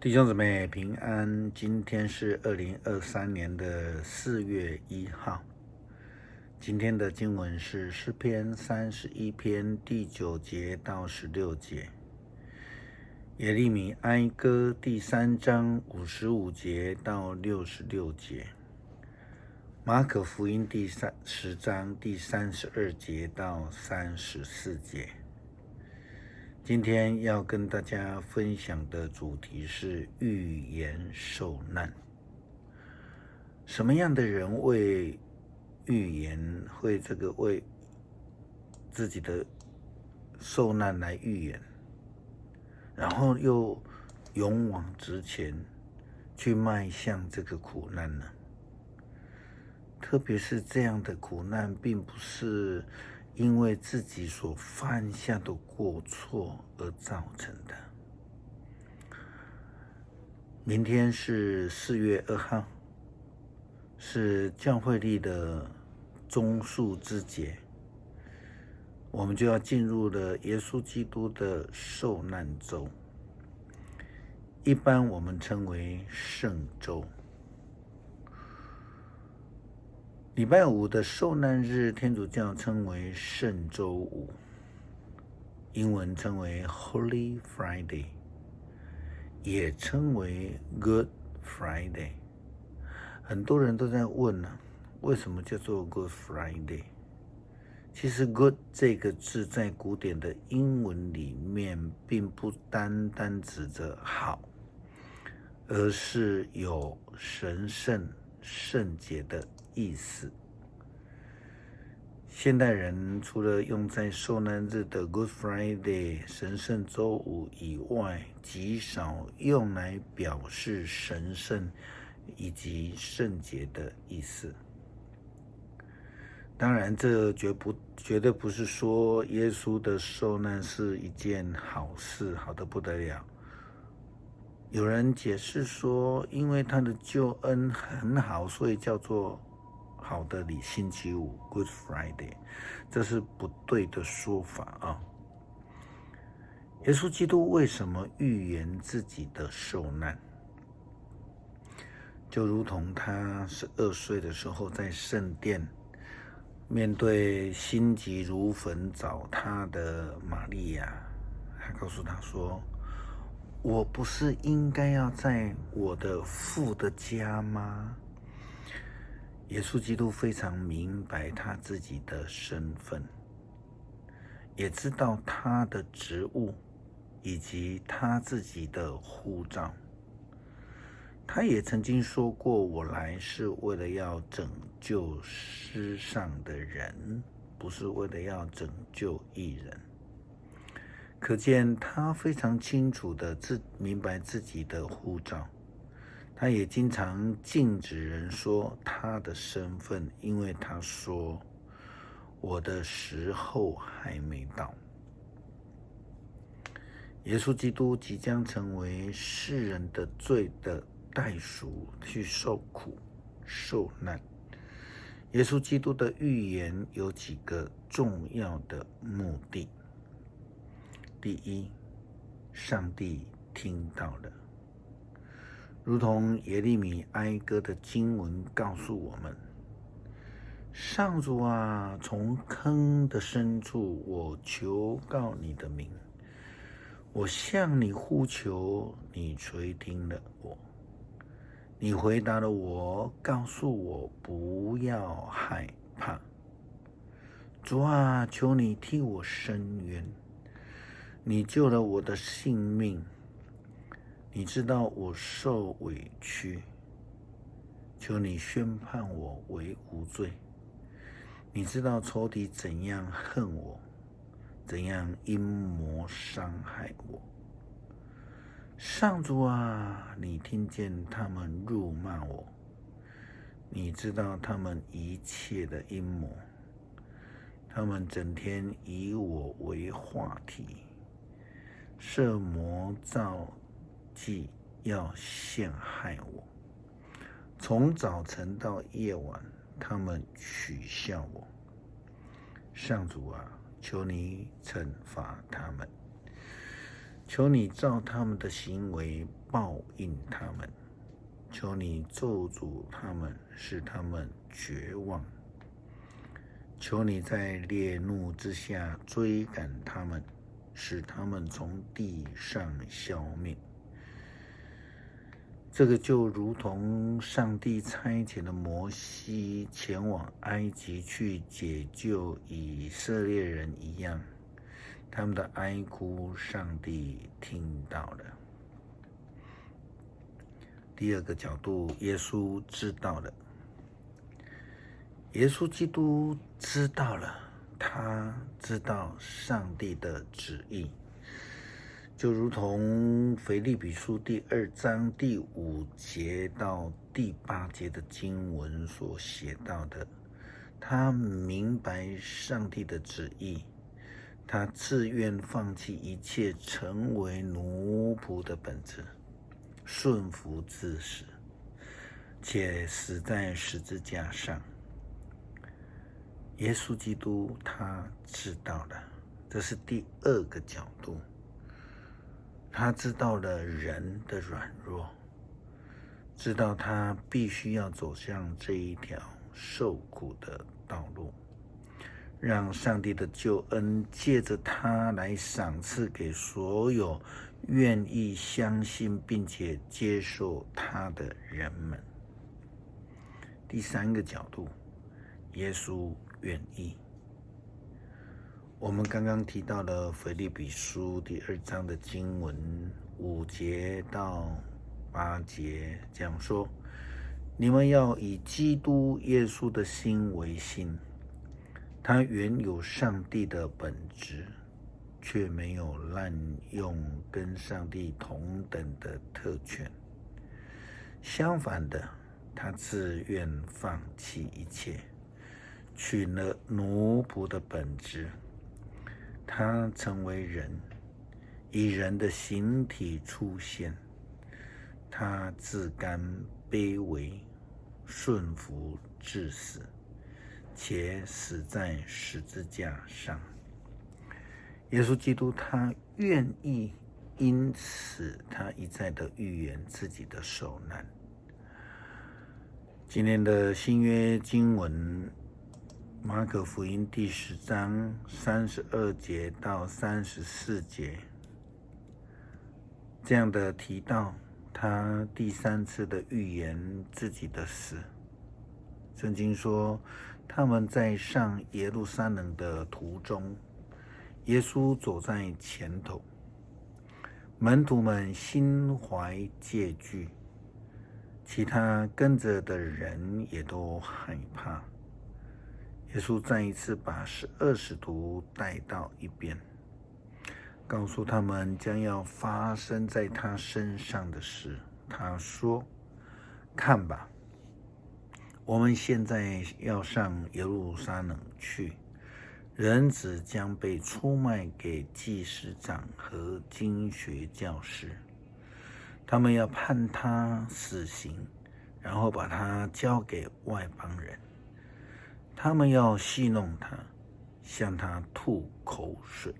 弟兄姊妹平安，今天是2023年的4月1号。今天的经文是诗篇31篇第9节到16节，耶利米哀歌第3章55节到66节，马可福音第10章第32节到34节。今天要跟大家分享的主题是预言受难。什么样的人为预言，为自己的受难来预言，然后又勇往直前去迈向这个苦难呢？特别是这样的苦难并不是因为自己所犯下的过错而造成的。明天是4月2号，是教会历的棕树之节，我们就要进入了耶稣基督的受难周，一般我们称为圣周。礼拜五的受难日，天主教称为圣周五，英文称为 Holy Friday， 也称为 Good Friday。 很多人都在问为什么叫做 Good Friday？ 其实 Good 这个字在古典的英文里面并不单单指着好，而是有神圣圣洁的意思。现代人除了用在受难日的 Good Friday 神圣周五以外，极少用来表示神圣以及圣洁的意思。当然，这绝对不是说耶稣的受难是一件好事，好得不得了。有人解释说，因为他的救恩很好，所以叫做好的星期五 Good Friday， 这是不对的说法啊。耶稣基督为什么预言自己的受难？就如同他12岁的时候在圣殿面对心急如焚找他的玛利亚，他告诉他说，我不是应该要在我的父的家吗？耶稣基督非常明白他自己的身份，也知道他的职务以及他自己的呼召。他也曾经说过，我来是为了要拯救世上的人，不是为了要拯救义人。可见他非常清楚的明白自己的呼召。他也经常禁止人说他的身份，因为他说，我的时候还没到。耶稣基督即将成为世人的罪的代赎，去受苦受难。耶稣基督的预言有几个重要的目的。第一，上帝听到了，如同耶利米哀歌的经文告诉我们，上主啊，从坑的深处我求告你的名，我向你呼求，你垂听了我，你回答了我，告诉我不要害怕。主啊，求你替我伸冤，你救了我的性命，你知道我受委屈，求你宣判我为无罪。你知道仇敌怎样恨我，怎样阴谋伤害我。上主啊，你听见他们辱骂我，你知道他们一切的阴谋，他们整天以我为话题，设谋造计要陷害我。从早晨到夜晚，他们取笑我。上主啊，求你惩罚他们。求你照他们的行为报应他们，求你咒诅他们，使他们绝望。求你在烈怒之下追赶他们，使他们从地上消灭。这个就如同上帝差遣了摩西前往埃及去解救以色列人一样，他们的哀哭上帝听到了。第二个角度，耶稣知道了。耶稣基督知道了，他知道上帝的旨意，就如同腓立比书第2章第5节到第8节的经文所写到的，他明白上帝的旨意，他自愿放弃一切，成为奴仆的本质，顺服至死，且死在十字架上。耶稣基督他知道了，这是第二个角度。他知道了人的软弱，知道他必须要走向这一条受苦的道路，让上帝的救恩借着他来赏赐给所有愿意相信并且接受他的人们。第三个角度，耶稣愿意。我们刚刚提到了腓立比书第2章的经文5节到8节，讲说：你们要以基督耶稣的心为心，他原有上帝的本质，却没有滥用跟上帝同等的特权。相反的，他自愿放弃一切，取了奴仆的本质。他成为人，以人的形体出现。他自甘卑微，顺服至死，且死在十字架上。耶稣基督他愿意，因此他一再的预言自己的受难。今天的新约经文，马可福音第10章32节到34节，这样的提到他第3次的预言自己的死。圣经说，他们在上耶路撒冷的途中，耶稣走在前头，门徒们心怀戒惧，其他跟着的人也都害怕。耶稣再一次把12使徒带到一边，告诉他们将要发生在他身上的事。他说：看吧，我们现在要上耶路撒冷去，人子将被出卖给祭司长和经学教师，他们要判他死刑，然后把他交给外邦人。他们要戏弄他，向他吐口水，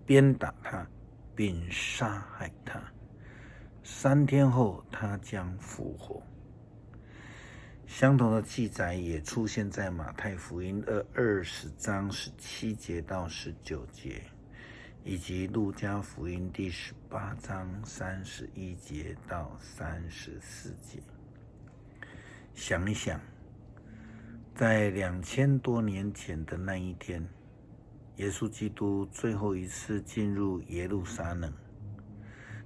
鞭打他，并杀害他。3天后，他将复活。相同的记载也出现在马太福音20章17节到19节，以及路加福音第18章31节到34节。想一想，在2000多年前的那一天，耶稣基督最后一次进入耶路撒冷，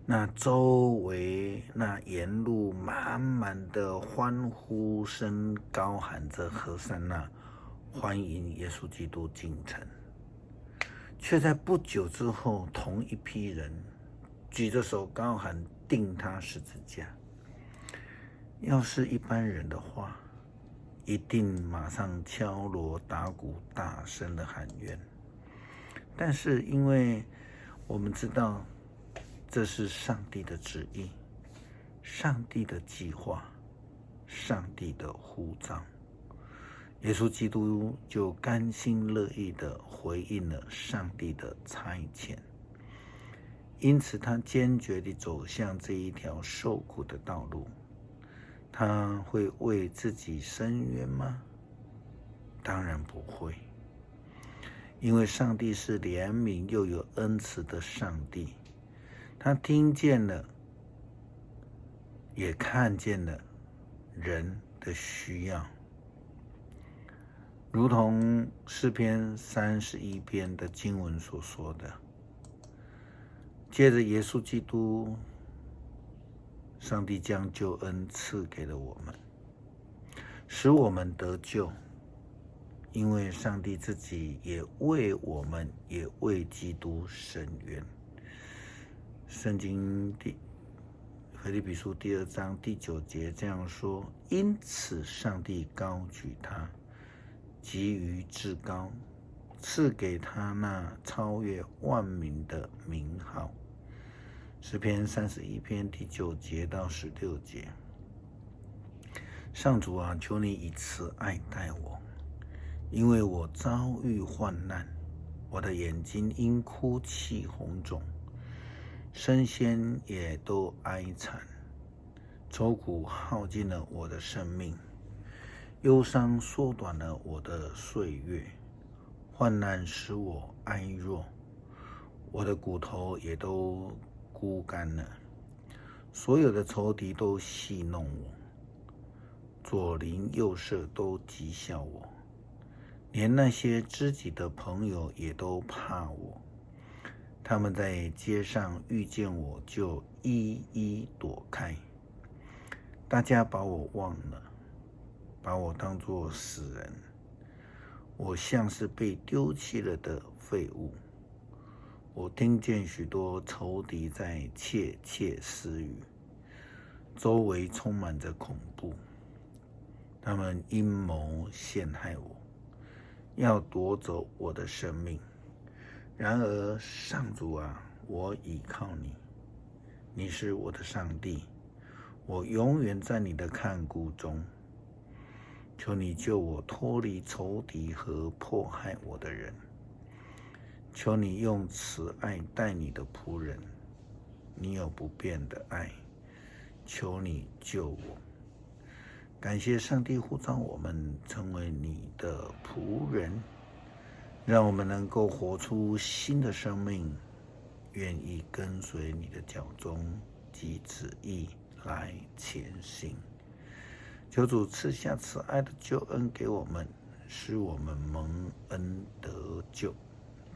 那周围那沿路满满的欢呼声，高喊着和散那，欢迎耶稣基督进城。却在不久之后，同一批人举着手高喊钉他十字架。要是一般人的话，一定马上敲锣打鼓，大声的喊冤。但是因为我们知道这是上帝的旨意，上帝的计划，上帝的呼召，耶稣基督就甘心乐意的回应了上帝的差遣，因此他坚决地走向这一条受苦的道路。他会为自己伸冤吗？当然不会，因为上帝是怜悯又有恩慈的上帝，他听见了，也看见了人的需要，如同诗篇31篇的经文所说的。接着耶稣基督，上帝将救恩赐给了我们，使我们得救，因为上帝自己也为我们，也为基督伸冤。圣经腓立比书2章第9节这样说：因此上帝高举他，给予至高，赐给他那超越万民的名号。诗篇31篇第9节到16节。上主啊，求你以慈爱待我，因为我遭遇患难，我的眼睛因哭泣红肿，身心也都哀惨，愁苦耗尽了我的生命，忧伤缩短了我的岁月，患难使我哀弱，我的骨头也都枯干了，所有的仇敌都戏弄我，左邻右舍都讥笑我，连那些知己的朋友也都怕我。他们在街上遇见我，就一一躲开。大家把我忘了，把我当作死人，我像是被丢弃了的废物。我听见许多仇敌在窃窃私语，周围充满着恐怖。他们阴谋陷害我，要夺走我的生命。然而上主啊，我倚靠你，你是我的上帝，我永远在你的看顾中。求你救我脱离仇敌和迫害我的人。求你用慈爱待你的仆人，你有不变的爱，求你救我。感谢上帝呼召我们成为你的仆人，让我们能够活出新的生命，愿意跟随你的脚踪及旨意来前行。求主赐下慈爱的救恩给我们，使我们蒙恩得救。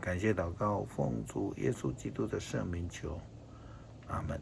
感谢祷告，奉主耶稣基督的圣名求，阿们。